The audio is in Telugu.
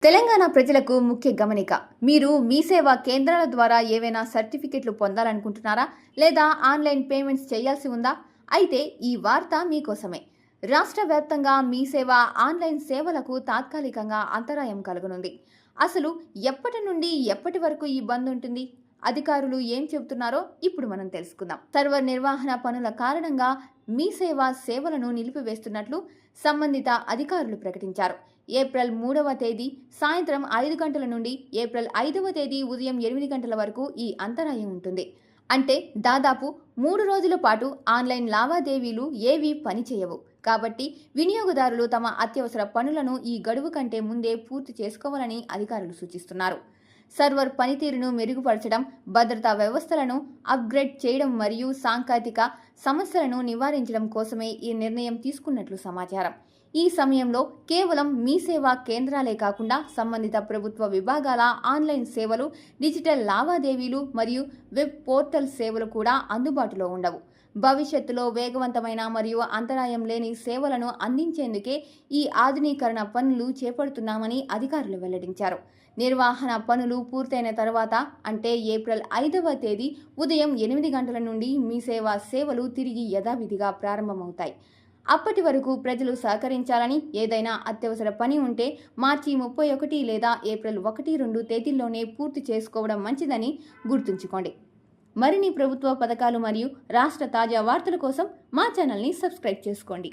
తెలంగాణ ప్రజలకు ముఖ్య గమనిక. మీరు మీ సేవా కేంద్రాల ద్వారా ఏవైనా సర్టిఫికెట్లు పొందాలనుకుంటున్నారా? లేదా ఆన్‌లైన్ పేమెంట్స్ చేయాల్సి ఉందా? అయితే ఈ వార్త మీకోసమే. రాష్ట్ర వ్యాప్తంగా మీ సేవ ఆన్‌లైన్ సేవలకు తాత్కాలికంగా అంతరాయం కలగనుంది. అసలు ఎప్పటి నుండి ఎప్పటి వరకు ఈ బంద్ ఉంటుంది? అధికారులు ఏం చెబుతున్నారో ఇప్పుడు మనం తెలుసుకుందాం. సర్వర్ నిర్వహణ పనుల కారణంగా మీ సేవలను నిలిపివేస్తున్నట్లు సంబంధిత అధికారులు ప్రకటించారు. ఏప్రిల్ 3వ తేదీ సాయంత్రం 5 గంటల నుండి ఏప్రిల్ 5వ తేదీ ఉదయం 8 గంటల వరకు ఈ అంతరాయం ఉంటుంది. అంటే దాదాపు 3 రోజుల పాటు ఆన్లైన్ లావాదేవీలు ఏవీ పనిచేయవు. కాబట్టి వినియోగదారులు తమ అత్యవసర పనులను ఈ గడువు కంటే ముందే పూర్తి చేసుకోవాలని అధికారులు సూచిస్తున్నారు. సర్వర్ పనితీరును మెరుగుపరచడం, భద్రతా వ్యవస్థలను అప్గ్రేడ్ చేయడం మరియు సాంకేతిక సమస్యలను నివారించడం కోసమే ఈ నిర్ణయం తీసుకున్నట్లు సమాచారం. ఈ సమయంలో కేవలం మీ సేవా కేంద్రాలే కాకుండా సంబంధిత ప్రభుత్వ విభాగాల ఆన్లైన్ సేవలు, డిజిటల్ లావాదేవీలు మరియు వెబ్ పోర్టల్ సేవలు కూడా అందుబాటులో ఉండవు. భవిష్యత్తులో వేగవంతమైన మరియు అంతరాయం లేని సేవలను అందించేందుకే ఈ ఆధునీకరణ పనులు చేపడుతున్నామని అధికారులు వెల్లడించారు. నిర్వహణ పనులు పూర్తయిన తర్వాత అంటే ఏప్రిల్ 5వ తేదీ ఉదయం 8 గంటల నుండి మీ సేవలు తిరిగి యథావిధిగా ప్రారంభమవుతాయి. అప్పటి వరకు ప్రజలు సహకరించాలని, ఏదైనా అత్యవసర పని ఉంటే మార్చి 31 లేదా ఏప్రిల్ 1, 2 తేదీల్లోనే పూర్తి చేసుకోవడం మంచిదని గుర్తుంచుకోండి. మరిన్ని ప్రభుత్వ పథకాలు మరియు రాష్ట్ర తాజా వార్తల కోసం మా ఛానల్ని సబ్స్క్రైబ్ చేసుకోండి.